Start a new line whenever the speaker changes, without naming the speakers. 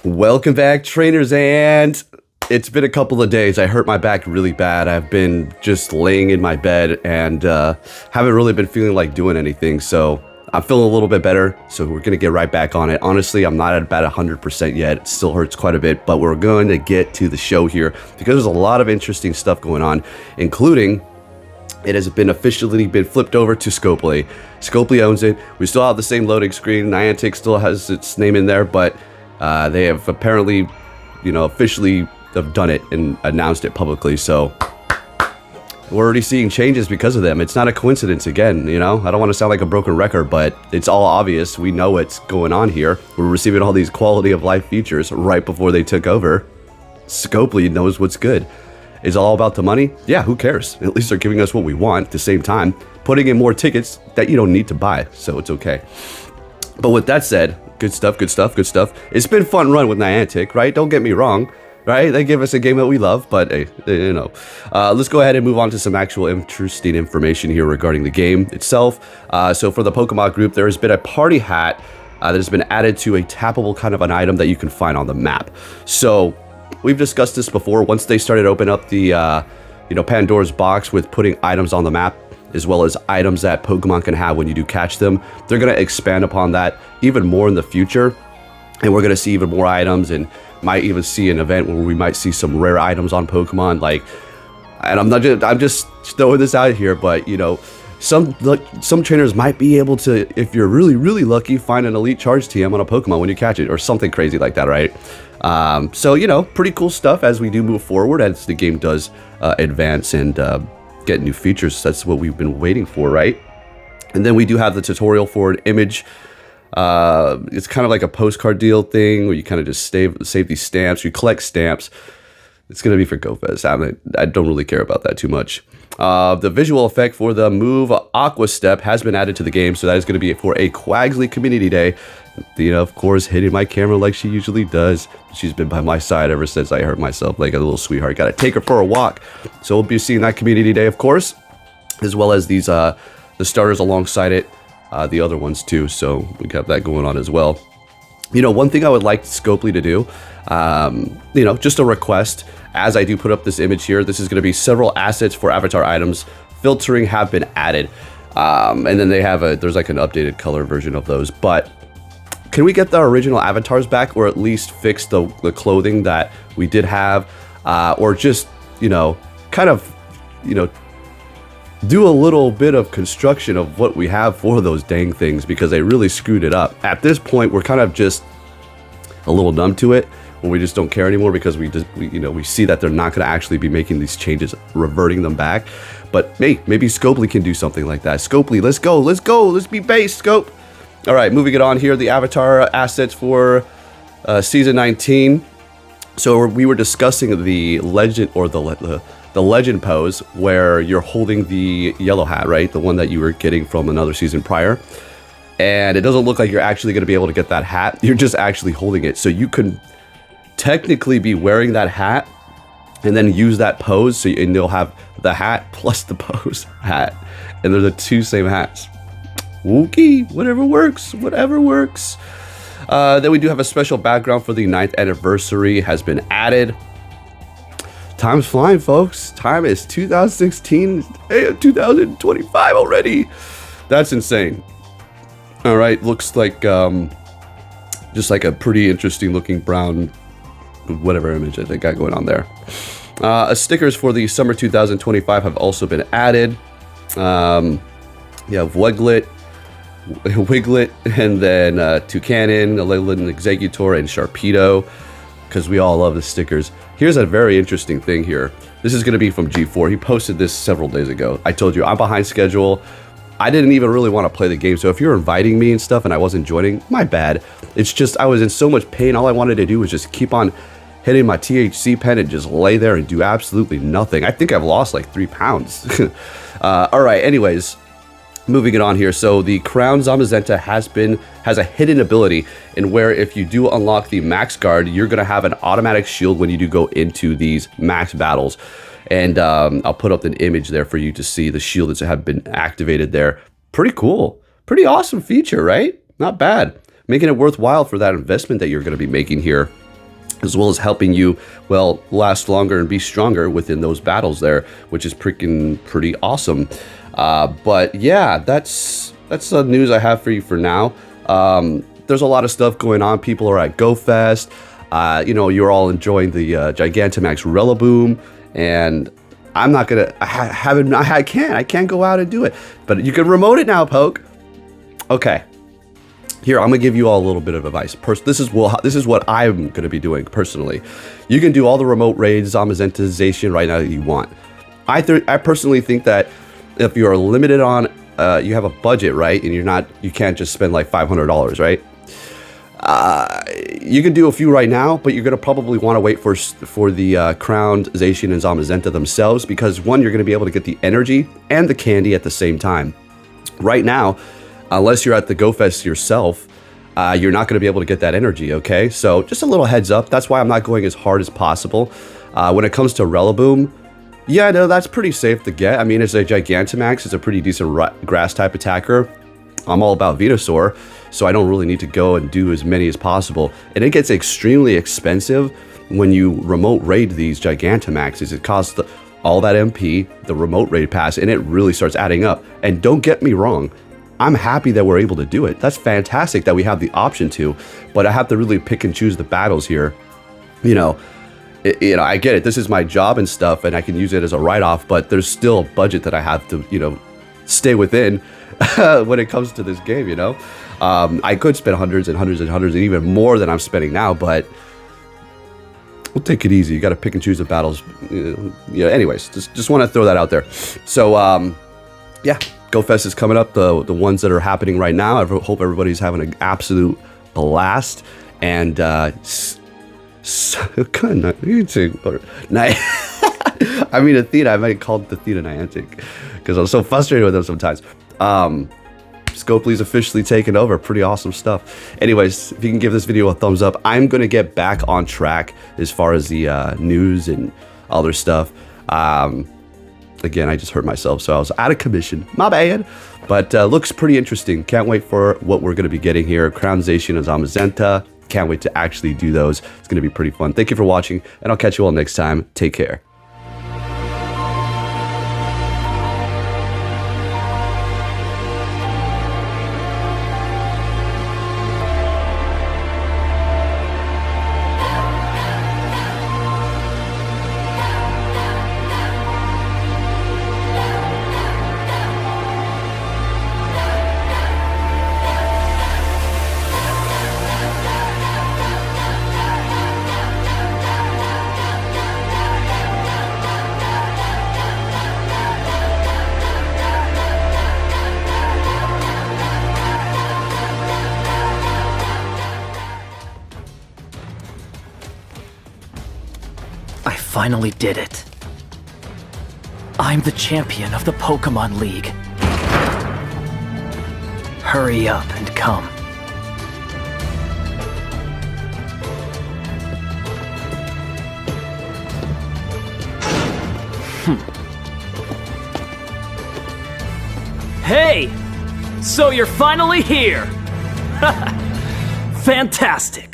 Welcome back, trainers, and it's been a couple of days. I hurt my back really bad. I've been just laying in my bed and haven't really been feeling like doing anything, so I'm feeling a little bit better, so we're going to get right back on it. Honestly, I'm not at about 100% yet. It still hurts quite a bit, but we're going to get to the show here because there's a lot of interesting stuff going on, including it has been officially flipped over to Scopely. Scopely owns it. We still have the same loading screen. Niantic still has its name in there, but they have apparently, officially have done it and announced it publicly. So we're already seeing changes because of them. It's not a coincidence again, I don't want to sound like a broken record, but it's all obvious. We know what's going on here. We're receiving all these quality of life features right before they took over. Scopely knows what's good. Is it all about the money? Yeah, who cares? At least they're giving us what we want at the same time, putting in more tickets that you don't need to buy, so it's okay. But with that said, good stuff. It's been fun run with Niantic, right? Don't get me wrong, right? They give us a game that we love, but hey, let's go ahead and move on to some actual interesting information here regarding the game itself. So for the Pokemon group, there has been a party hat that has been added to a tappable kind of an item that you can find on the map. So we've discussed this before. Once they started opening up the, Pandora's box with putting items on the map, as well as items that Pokemon can have when you do catch them, they're going to expand upon that even more in the future. And we're going to see even more items and might even see an event where we might see some rare items on Pokemon. And I'm just throwing this out here, but, some trainers might be able to, if you're really, really lucky, find an elite charge TM on a Pokemon when you catch it or something crazy like that, right? So, pretty cool stuff as we do move forward, as the game does advance and get new features. That's what we've been waiting for, right? And then we do have the tutorial for an image. It's kind of like a postcard deal thing where you kind of just save these stamps. You collect stamps. It's going to be for GoFest. I don't really care about that too much. The visual effect for the move Aqua Step has been added to the game, so that is going to be for a Quaxly Community Day. Of course, hitting my camera like she usually does. She's been by my side ever since I hurt myself like a little sweetheart. Got to take her for a walk. So we'll be seeing that Community Day, of course, as well as these the starters alongside it, the other ones too. So we got that going on as well. One thing I would like Scopely to do, just a request, as I do put up this image here, this is going to be several assets for avatar items. Filtering have been added. And then there's like an updated color version of those. But can we get the original avatars back, or at least fix the clothing that we did have? Or just, kind of, do a little bit of construction of what we have for those dang things, because they really screwed it up. At this point, we're kind of just a little numb to it, when we just don't care anymore, because we see that they're not going to actually be making these changes, reverting them back. But maybe Scopely can do something like that. Scopely, let's go, let's be base, Scope. All right, moving it on here, the avatar assets for season 19. So we were discussing the legend, or the legend pose, where you're holding the yellow hat, right? The one that you were getting from another season prior. And it doesn't look like you're actually going to be able to get that hat. You're just actually holding it. So you can technically be wearing that hat and then use that pose. And you'll have the hat plus the pose hat. And they're the two same hats. Wookie, whatever works. Then we do have a special background for the 9th anniversary has been added. Time's flying, folks. Time is 2016, 2025 already. That's insane. All right, looks like just like a pretty interesting looking brown, whatever image I think I got going on there. Stickers for the summer 2025 have also been added. You have Wiglet, and then Toucanon, Aleylin Executor, and Sharpedo, because we all love the stickers. Here's a very interesting thing here. This is going to be from G4. He posted this several days ago. I told you, I'm behind schedule. I didn't even really want to play the game, so if you're inviting me and stuff and I wasn't joining, my bad. It's just I was in so much pain. All I wanted to do was just keep on hitting my THC pen and just lay there and do absolutely nothing. I think I've lost like 3 pounds. All right, anyways, moving it on here. So the Crown Zamazenta has a hidden ability in where if you do unlock the Max Guard, you're going to have an automatic shield when you do go into these max battles. And I'll put up an image there for you to see the shields that have been activated there. Pretty cool. Pretty awesome feature, right? Not bad. Making it worthwhile for that investment that you're going to be making here. as well as helping you, well, last longer and be stronger within those battles there, which is pretty awesome. But yeah, that's the news I have for you for now. There's a lot of stuff going on. People are at GoFest. You know, you're all enjoying the Gigantamax Rillaboom, and I'm not gonna. I can't go out and do it. But you can remote it now, Poke. Okay. Here, I'm gonna give you all a little bit of advice. This is what I'm gonna be doing personally. You can do all the remote raids, Zamazentization right now that you want. I personally think that if you're limited on, you have a budget, right, and you can't just spend like $500, right? You can do a few right now, but you're gonna probably want to wait for the Crowned, Zacian, and Zamazenta themselves, because one, you're gonna be able to get the energy and the candy at the same time. Right now, unless you're at the GoFest yourself, you're not going to be able to get that energy, okay? So just a little heads up. That's why I'm not going as hard as possible. When it comes to Rillaboom, yeah, no, that's pretty safe to get. I mean, it's a Gigantamax. It's a pretty decent grass-type attacker. I'm all about Venusaur, so I don't really need to go and do as many as possible. And it gets extremely expensive when you remote raid these Gigantamaxes. It costs all that MP, the remote raid pass, and it really starts adding up. And don't get me wrong, I'm happy that we're able to do it. That's fantastic that we have the option to, but I have to really pick and choose the battles here. You know, I get it. This is my job and stuff, and I can use it as a write-off, but there's still a budget that I have to, you know, stay within when it comes to this game, you know? I could spend hundreds and hundreds and hundreds and even more than I'm spending now, but we'll take it easy. You got to pick and choose the battles. Yeah. Anyways, just want to throw that out there. So, yeah. GoFest is coming up, the ones that are happening right now. I hope everybody's having an absolute blast. And I mean, Athena, I might call it Athena Niantic, because I'm so frustrated with them sometimes. Scopely's officially taken over. Pretty awesome stuff. Anyways, if you can give this video a thumbs up, I'm going to get back on track as far as the news and other stuff. Again, I just hurt myself, so I was out of commission. My bad. But looks pretty interesting. Can't wait for what we're going to be getting here. Crowned, Zacian, and Zamazenta. Can't wait to actually do those. It's going to be pretty fun. Thank you for watching, and I'll catch you all next time. Take care.
I finally did it. I'm the champion of the Pokémon League. Hurry up and come. Hey! So you're finally here! Fantastic!